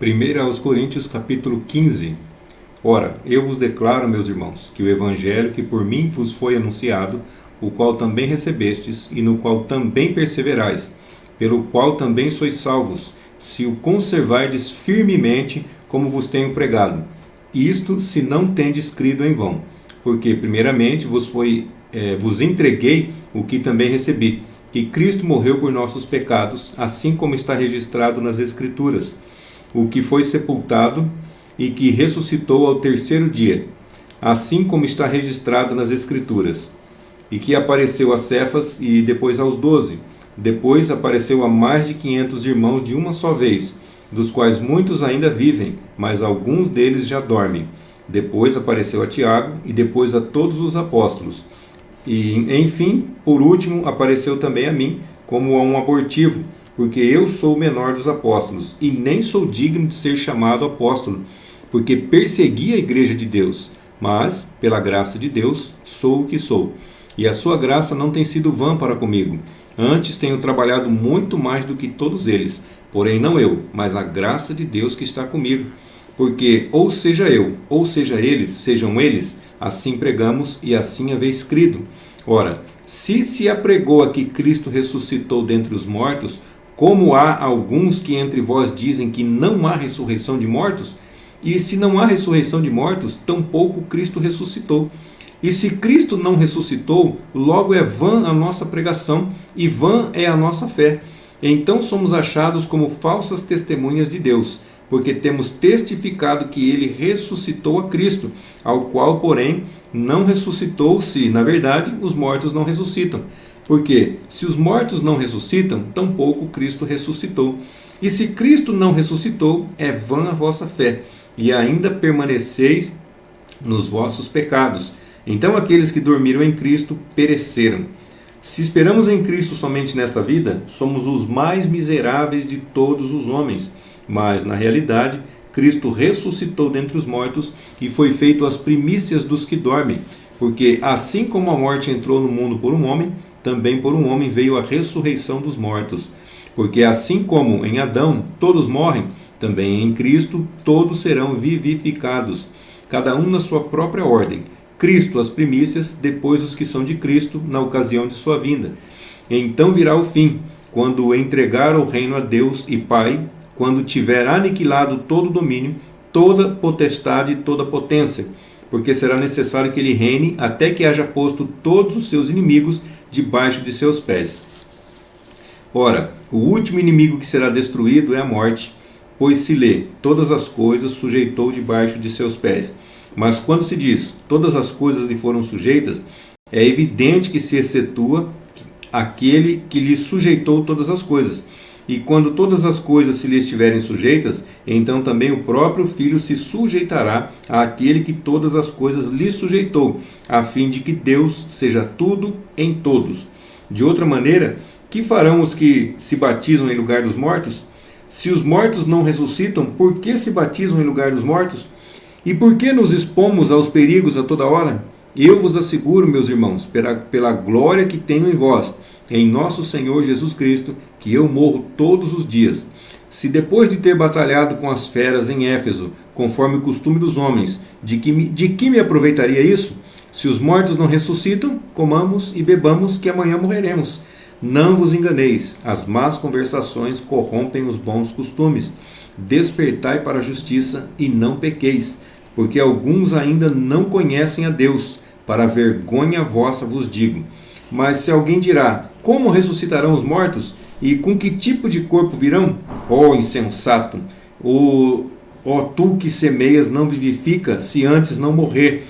1 aos Coríntios, capítulo 15. Ora, eu vos declaro, meus irmãos, que o evangelho que por mim vos foi anunciado, o qual também recebestes, e no qual também perseverais, pelo qual também sois salvos, se o conservardes firmemente, como vos tenho pregado. Isto se não tendes crido em vão, porque primeiramente vos entreguei o que também recebi, que Cristo morreu por nossos pecados, assim como está registrado nas Escrituras, o que foi sepultado e que ressuscitou ao terceiro dia, assim como está registrado nas Escrituras, e que apareceu a Cefas e depois aos 12. Depois apareceu a mais de 500 irmãos de uma só vez, dos quais muitos ainda vivem, mas alguns deles já dormem. Depois apareceu a Tiago e depois a todos os apóstolos. E, enfim, por último, apareceu também a mim, como a um abortivo, porque eu sou o menor dos apóstolos, e nem sou digno de ser chamado apóstolo, porque persegui a igreja de Deus, mas, pela graça de Deus, sou o que sou. E a sua graça não tem sido vã para comigo. Antes tenho trabalhado muito mais do que todos eles, porém não eu, mas a graça de Deus que está comigo. Porque ou seja eu, ou seja eles, sejam eles, assim pregamos e assim haveis crido. Ora, se se apregou a que Cristo ressuscitou dentre os mortos, como há alguns que entre vós dizem que não há ressurreição de mortos? E se não há ressurreição de mortos, tampouco Cristo ressuscitou. E se Cristo não ressuscitou, logo é vã a nossa pregação e vã é a nossa fé. Então somos achados como falsas testemunhas de Deus, porque temos testificado que ele ressuscitou a Cristo, ao qual, porém, não ressuscitou se, na verdade, os mortos não ressuscitam. Porque se os mortos não ressuscitam, tampouco Cristo ressuscitou. E se Cristo não ressuscitou, é vã a vossa fé, e ainda permaneceis nos vossos pecados. Então aqueles que dormiram em Cristo pereceram. Se esperamos em Cristo somente nesta vida, somos os mais miseráveis de todos os homens. Mas, na realidade, Cristo ressuscitou dentre os mortos e foi feito as primícias dos que dormem. Porque assim como a morte entrou no mundo por um homem, também por um homem veio a ressurreição dos mortos. Porque assim como em Adão todos morrem, também em Cristo todos serão vivificados, cada um na sua própria ordem. Cristo as primícias, depois os que são de Cristo, na ocasião de sua vinda. Então virá o fim, quando entregar o reino a Deus e Pai, quando tiver aniquilado todo o domínio, toda potestade e toda potência, porque será necessário que ele reine até que haja posto todos os seus inimigos debaixo de seus pés. Ora, o último inimigo que será destruído é a morte, pois se lê, todas as coisas sujeitou debaixo de seus pés. Mas quando se diz, todas as coisas lhe foram sujeitas, é evidente que se excetua aquele que lhe sujeitou todas as coisas. E quando todas as coisas se lhe estiverem sujeitas, então também o próprio Filho se sujeitará àquele que todas as coisas lhe sujeitou, a fim de que Deus seja tudo em todos. De outra maneira, que farão os que se batizam em lugar dos mortos? Se os mortos não ressuscitam, por que se batizam em lugar dos mortos? E por que nos expomos aos perigos a toda hora? Eu vos asseguro, meus irmãos, pela glória que tenho em vós, em nosso Senhor Jesus Cristo, que eu morro todos os dias. Se depois de ter batalhado com as feras em Éfeso, conforme o costume dos homens, de que me aproveitaria isso? Se os mortos não ressuscitam, comamos e bebamos, que amanhã morreremos. Não vos enganeis, as más conversações corrompem os bons costumes. Despertai para a justiça e não pequeis, porque alguns ainda não conhecem a Deus. Para a vergonha vossa vos digo. Mas se alguém dirá, como ressuscitarão os mortos? E com que tipo de corpo virão? Ó insensato! Ó tu que semeias não vivifica, se antes não morrer.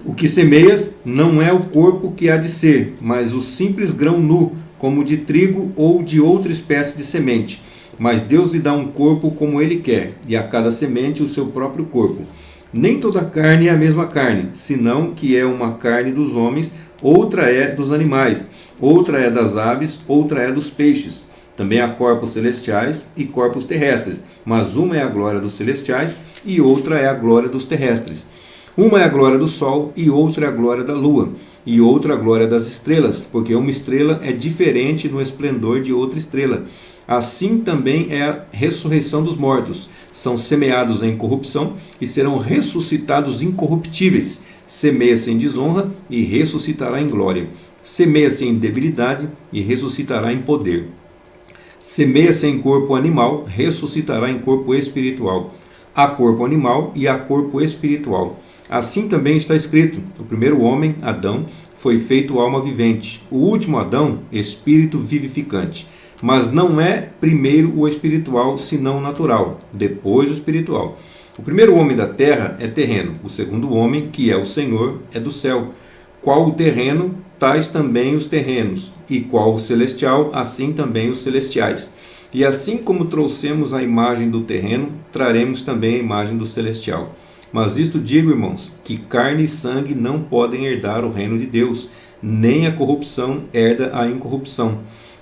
O que semeias não é o corpo que há de ser, mas o simples grão nu, como de trigo ou de outra espécie de semente. Mas Deus lhe dá um corpo como Ele quer, e a cada semente o seu próprio corpo. Nem toda carne é a mesma carne, senão que é uma carne dos homens, outra é dos animais, outra é das aves, outra é dos peixes. Também há corpos celestiais e corpos terrestres, mas uma é a glória dos celestiais e outra é a glória dos terrestres. Uma é a glória do sol e outra é a glória da lua, e outra a glória das estrelas, porque uma estrela é diferente no esplendor de outra estrela. assim também é a ressurreição dos mortos. São semeados em corrupção e serão ressuscitados incorruptíveis. Semeia-se em desonra e ressuscitará em glória. Semeia-se em debilidade e ressuscitará em poder. Semeia-se em corpo animal, ressuscitará em corpo espiritual. Há corpo animal e há corpo espiritual. Assim também está escrito: o primeiro homem, Adão, foi feito alma vivente. O último Adão, espírito vivificante. Mas não é primeiro o espiritual, senão o natural, depois o espiritual. O primeiro homem da terra é terreno, o segundo homem, que é o Senhor, é do céu. Qual o terreno, tais também os terrenos, e qual o celestial, assim também os celestiais. E assim como trouxemos a imagem do terreno, traremos também a imagem do celestial. Mas isto digo, irmãos, que carne e sangue não podem herdar o reino de Deus, nem a corrupção herda a incorrupção.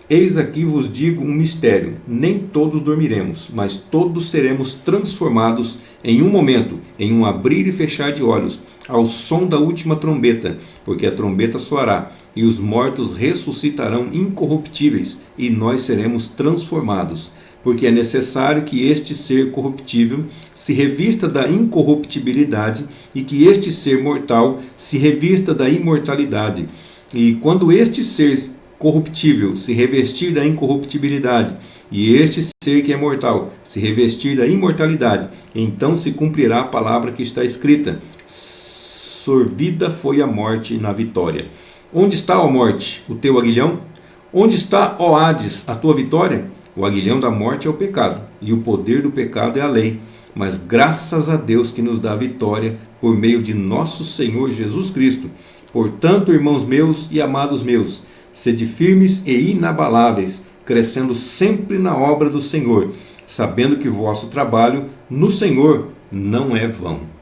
Eis aqui vos digo um mistério: nem todos dormiremos, mas todos seremos transformados em um momento, em um abrir e fechar de olhos, ao som da última trombeta, porque a trombeta soará, e os mortos ressuscitarão incorruptíveis, e nós seremos transformados. Porque é necessário que este ser corruptível se revista da incorruptibilidade, e que este ser mortal se revista da imortalidade. E quando este ser corruptível se revestir da incorruptibilidade, e este ser que é mortal se revestir da imortalidade, então se cumprirá a palavra que está escrita: sorvida foi a morte na vitória. Onde está, ó morte, o teu aguilhão? Onde está, ó Hades, a tua vitória? O aguilhão da morte é o pecado, e o poder do pecado é a lei. Mas graças a Deus que nos dá a vitória por meio de nosso Senhor Jesus Cristo. Portanto, irmãos meus e amados meus, sede firmes e inabaláveis, crescendo sempre na obra do Senhor, sabendo que o vosso trabalho no Senhor não é vão.